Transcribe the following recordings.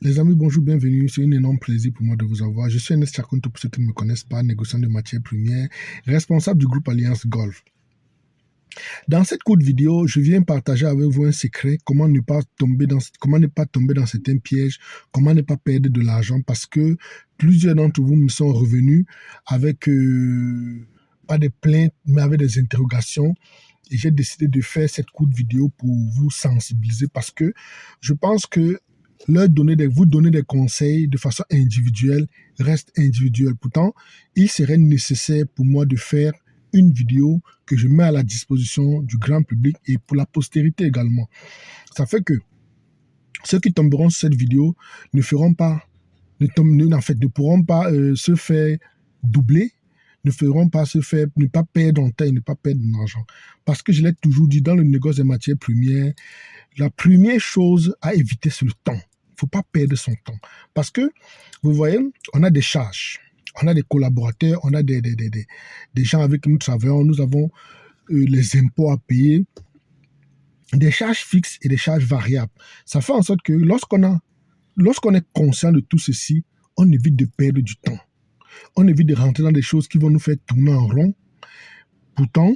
Les amis, bonjour, bienvenue. C'est un énorme plaisir pour moi de vous avoir. Je suis Ernest Chakonto, pour ceux qui ne me connaissent pas, négociant de matières premières, responsable du groupe Alliance Golf. Dans cette courte vidéo, je viens partager avec vous un secret, comment ne pas tomber dans certains pièges, comment ne pas perdre de l'argent, parce que plusieurs d'entre vous me sont revenus avec, pas des plaintes, mais avec des interrogations. Et j'ai décidé de faire cette courte vidéo pour vous sensibiliser, parce que je pense que vous donner des conseils de façon individuelle reste individuel. Pourtant, il serait nécessaire pour moi de faire une vidéo que je mets à la disposition du grand public et pour la postérité également. Ça fait que ceux qui tomberont sur cette vidéo ne pourront pas se faire doubler, ne pas perdre en temps et ne pas perdre de l'argent. Parce que je l'ai toujours dit, dans le négoce des matières premières, la première chose à éviter, c'est le temps. Il ne faut pas perdre son temps. Parce que, vous voyez, on a des charges, on a des collaborateurs, on a des gens avec qui nous travaillons, nous avons les impôts à payer, des charges fixes et des charges variables. Ça fait en sorte que lorsqu'on est conscient de tout ceci, on évite de perdre du temps. On évite de rentrer dans des choses qui vont nous faire tourner en rond. Pourtant,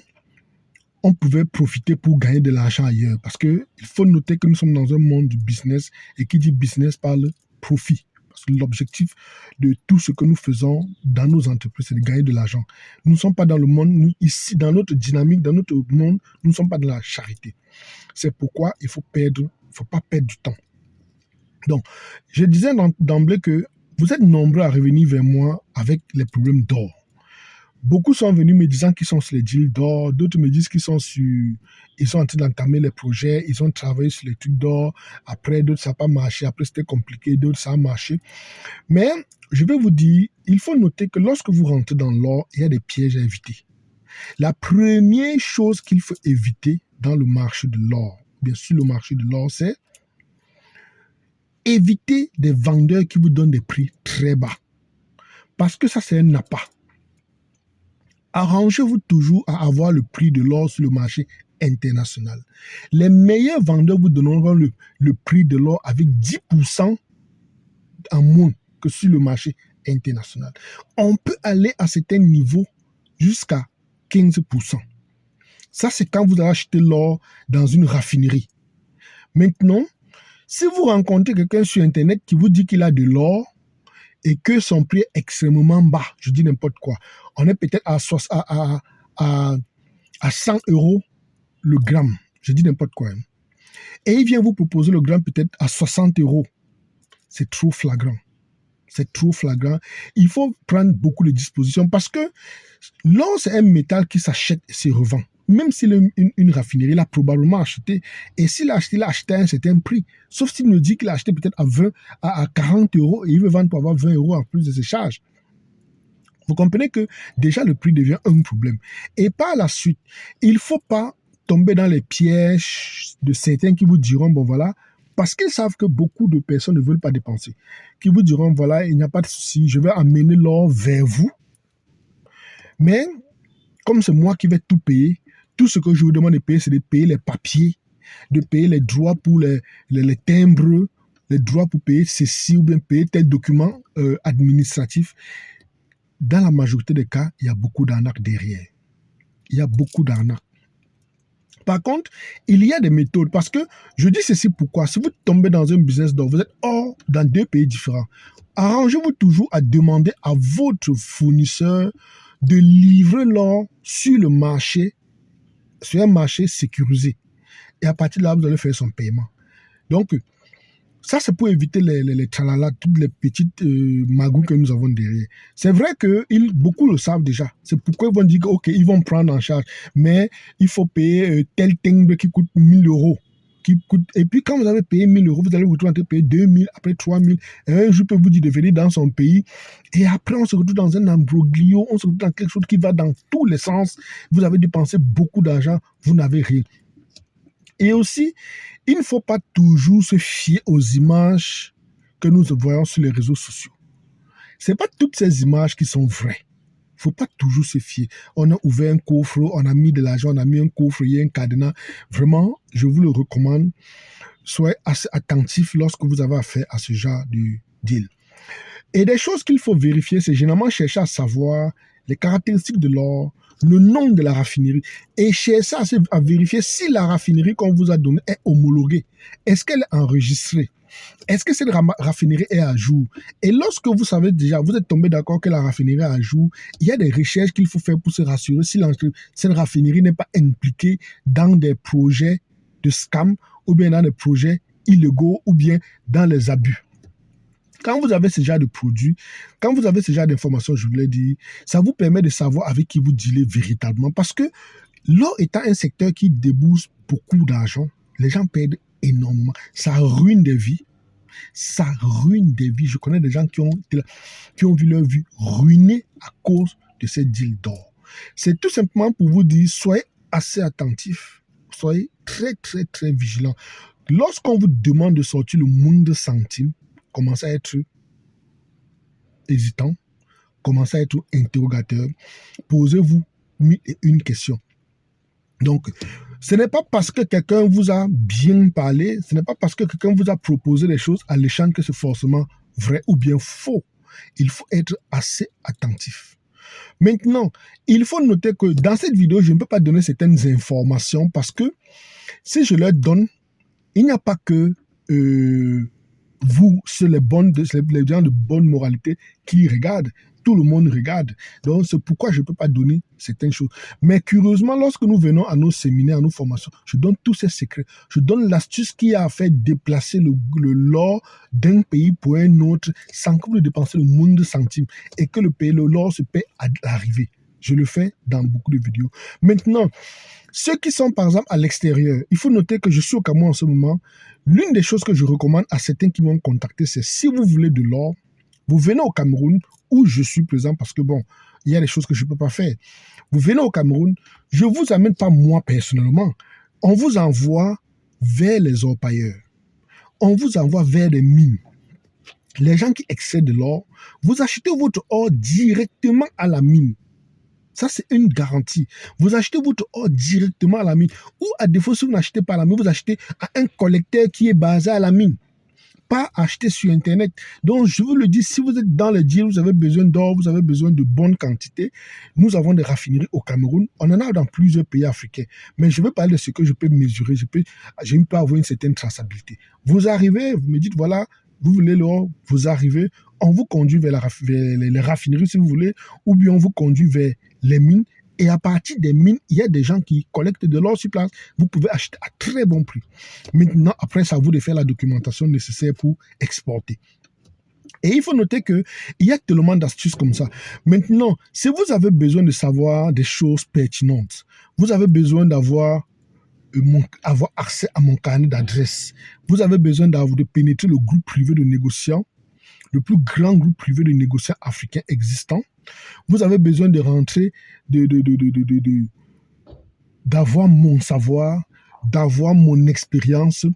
on pouvait profiter pour gagner de l'argent ailleurs. Parce qu'il faut noter que nous sommes dans un monde du business, et qui dit business parle profit. Parce que l'objectif de tout ce que nous faisons dans nos entreprises, c'est de gagner de l'argent. Nous ne sommes pas dans le monde, ici, dans notre dynamique, dans notre monde, nous ne sommes pas dans la charité. C'est pourquoi il ne faut pas perdre du temps. Donc, je disais d'emblée que vous êtes nombreux à revenir vers moi avec les problèmes d'or. Beaucoup sont venus me disant qu'ils sont sur les deals d'or, d'autres me disent qu'ils sont en train d'entamer les projets, ils ont travaillé sur les trucs d'or, après d'autres ça n'a pas marché, après c'était compliqué, d'autres ça a marché. Mais je vais vous dire, il faut noter que lorsque vous rentrez dans l'or, il y a des pièges à éviter. La première chose qu'il faut éviter dans le marché de l'or, bien sûr le marché de l'or, c'est éviter des vendeurs qui vous donnent des prix très bas. Parce que ça, c'est un appât. Arrangez-vous toujours à avoir le prix de l'or sur le marché international. Les meilleurs vendeurs vous donneront le prix de l'or avec 10% en moins que sur le marché international. On peut aller à certains niveaux jusqu'à 15%. Ça, c'est quand vous allez acheter l'or dans une raffinerie. Maintenant, si vous rencontrez quelqu'un sur Internet qui vous dit qu'il a de l'or et que son prix est extrêmement bas, je dis n'importe quoi, on est peut-être à 100 € le gramme, je dis n'importe quoi, et il vient vous proposer le gramme peut-être à 60 €, c'est trop flagrant. C'est trop flagrant. Il faut prendre beaucoup de dispositions parce que l'or, c'est un métal qui s'achète et se revend. Même s'il est une raffinerie, il a probablement acheté. Et s'il a acheté, il a acheté à un certain prix. Sauf s'il nous dit qu'il a acheté peut-être à 40 € et il veut vendre pour avoir 20 € en plus de ses charges. Vous comprenez que déjà le prix devient un problème. Et par la suite, il ne faut pas tomber dans les pièges de certains qui vous diront, bon voilà, parce qu'ils savent que beaucoup de personnes ne veulent pas dépenser, qui vous diront, voilà, il n'y a pas de souci, je vais amener l'or vers vous. Mais comme c'est moi qui vais tout payer, tout ce que je vous demande de payer, c'est de payer les papiers, de payer les droits pour les timbres, les droits pour payer ceci ou bien payer tel document administratif. Dans la majorité des cas, il y a beaucoup d'arnaques derrière. Il y a beaucoup d'arnaques. Par contre, il y a des méthodes, parce que je dis ceci pourquoi. Si vous tombez dans un business d'or, vous êtes dans 2 pays différents. Arrangez-vous toujours à demander à votre fournisseur de livrer l'or sur le marché, sur un marché sécurisé. Et à partir de là, vous allez faire son paiement. Donc, ça, c'est pour éviter les tralala, toutes les petites magouilles que nous avons derrière. C'est vrai que beaucoup le savent déjà. C'est pourquoi ils vont dire OK, ils vont prendre en charge. Mais il faut payer tel timbre qui coûte 1 000 €. Et puis, quand vous avez payé 1 000 €, vous allez vous retrouver en train de payer 2 000, après 3 000. Et un jour, peut vous dire de venir dans son pays. Et après, on se retrouve dans un imbroglio. On se retrouve dans quelque chose qui va dans tous les sens. Vous avez dépensé beaucoup d'argent. Vous n'avez rien. Et aussi, il ne faut pas toujours se fier aux images que nous voyons sur les réseaux sociaux. Ce n'est pas toutes ces images qui sont vraies. Il ne faut pas toujours se fier. On a ouvert un coffre, on a mis de l'argent, on a mis un coffre, il y a un cadenas. Vraiment, je vous le recommande. soyez assez attentif lorsque vous avez affaire à ce genre de deal. Et des choses qu'il faut vérifier, c'est généralement chercher à savoir les caractéristiques de l'or, le nom de la raffinerie, et chercher à vérifier si la raffinerie qu'on vous a donnée est homologuée. Est-ce qu'elle est enregistrée? Est-ce que cette raffinerie est à jour? Et lorsque vous savez déjà, vous êtes tombé d'accord que la raffinerie est à jour, il y a des recherches qu'il faut faire pour se rassurer si cette raffinerie n'est pas impliquée dans des projets de scam ou bien dans des projets illégaux ou bien dans les abus. Quand vous avez ce genre de produits, quand vous avez ce genre d'informations, je vous l'ai dit, ça vous permet de savoir avec qui vous dealez véritablement. Parce que l'or étant un secteur qui débourse beaucoup d'argent, les gens perdent énormément. Ça ruine des vies. Ça ruine des vies. Je connais des gens qui ont vu leur vie ruinée à cause de ces deals d'or. C'est tout simplement pour vous dire, soyez assez attentifs. Soyez très, très, très vigilants. Lorsqu'on vous demande de sortir le moindre centime, commencez à être hésitant, commencez à être interrogateur, posez-vous mille et une questions. Donc, ce n'est pas parce que quelqu'un vous a bien parlé, ce n'est pas parce que quelqu'un vous a proposé des choses alléchantes que c'est forcément vrai ou bien faux. Il faut être assez attentif. Maintenant, il faut noter que dans cette vidéo, je ne peux pas donner certaines informations parce que si je leur donne, il n'y a pas que vous, c'est les gens de bonne moralité qui regardent. Tout le monde regarde. Donc, c'est pourquoi je ne peux pas donner certaines choses. Mais curieusement, lorsque nous venons à nos séminaires, à nos formations, je donne tous ces secrets. Je donne l'astuce qui a fait déplacer l'or d'un pays pour un autre sans que vous dépensez le moindre centime et que l'or se paie à l'arrivée. Je le fais dans beaucoup de vidéos. Maintenant, ceux qui sont par exemple à l'extérieur, il faut noter que je suis au Cameroun en ce moment. L'une des choses que je recommande à certains qui m'ont contacté, c'est si vous voulez de l'or, vous venez au Cameroun où je suis présent parce que bon, il y a des choses que je ne peux pas faire. Vous venez au Cameroun, je ne vous amène pas moi personnellement. On vous envoie vers les orpailleurs. On vous envoie vers des mines. Les gens qui excèdent de l'or, vous achetez votre or directement à la mine. Ça, c'est une garantie. Vous achetez votre or directement à la mine. Ou à défaut, si vous n'achetez pas à la mine, vous achetez à un collecteur qui est basé à la mine. Pas acheter sur Internet. Donc, je vous le dis, si vous êtes dans le deal, vous avez besoin d'or, vous avez besoin de bonnes quantités. Nous avons des raffineries au Cameroun. On en a dans plusieurs pays africains. Mais je veux parler de ce que je peux mesurer. Je peux avoir une certaine traçabilité. Vous arrivez, vous me dites, voilà, vous voulez l'or, vous arrivez, on vous conduit vers les raffineries si vous voulez, ou bien on vous conduit vers les mines. Et à partir des mines, il y a des gens qui collectent de l'or sur place. Vous pouvez acheter à très bon prix. Maintenant, après, c'est à vous de faire la documentation nécessaire pour exporter. Et il faut noter qu'il y a tellement d'astuces comme ça. Maintenant, si vous avez besoin de savoir des choses pertinentes, vous avez besoin d'avoir accès à mon carnet d'adresses. Vous avez besoin de pénétrer le groupe privé de négociants, le plus grand groupe privé de négociants africains existant. Vous avez besoin de rentrer, d'avoir mon savoir, d'avoir mon expérience,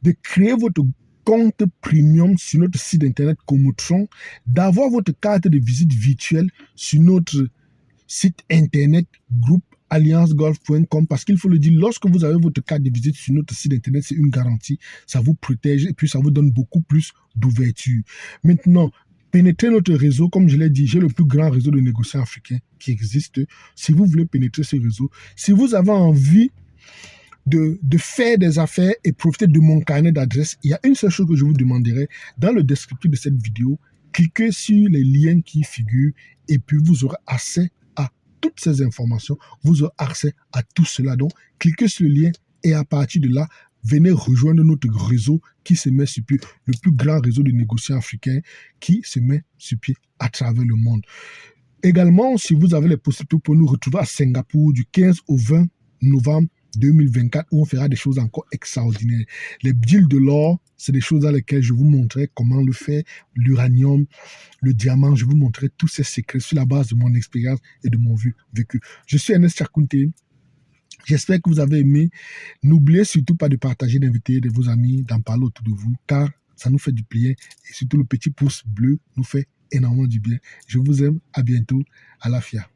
de créer votre compte premium sur notre site internet Comotron, d'avoir votre carte de visite virtuelle sur notre site internet groupe alliancegolf.com, parce qu'il faut le dire, lorsque vous avez votre carte de visite sur notre site internet, c'est une garantie, ça vous protège et puis ça vous donne beaucoup plus d'ouverture. Maintenant, pénétrer notre réseau, comme je l'ai dit, j'ai le plus grand réseau de négociants africains qui existe. Si vous voulez pénétrer ce réseau, si vous avez envie de faire des affaires et profiter de mon carnet d'adresse, il y a une seule chose que je vous demanderai dans le descriptif de cette vidéo. Cliquez sur les liens qui figurent et puis vous aurez accès à toutes ces informations. Vous aurez accès à tout cela. Donc, cliquez sur le lien et à partir de là, venez rejoindre notre réseau qui se met sur pied, le plus grand réseau de négociants africains qui se met sur pied à travers le monde. Également, si vous avez les possibilités pour nous retrouver à Singapour du 15 au 20 novembre 2024, où on fera des choses encore extraordinaires. Les deals de l'or, c'est des choses dans lesquelles je vous montrerai comment le faire, l'uranium, le diamant, je vous montrerai tous ces secrets sur la base de mon expérience et de mon vécu. Je suis Ernest Chakunte. J'espère que vous avez aimé. N'oubliez surtout pas de partager, d'inviter de vos amis, d'en parler autour de vous, car ça nous fait du bien. Et surtout, le petit pouce bleu nous fait énormément du bien. Je vous aime. À bientôt. À la FIA.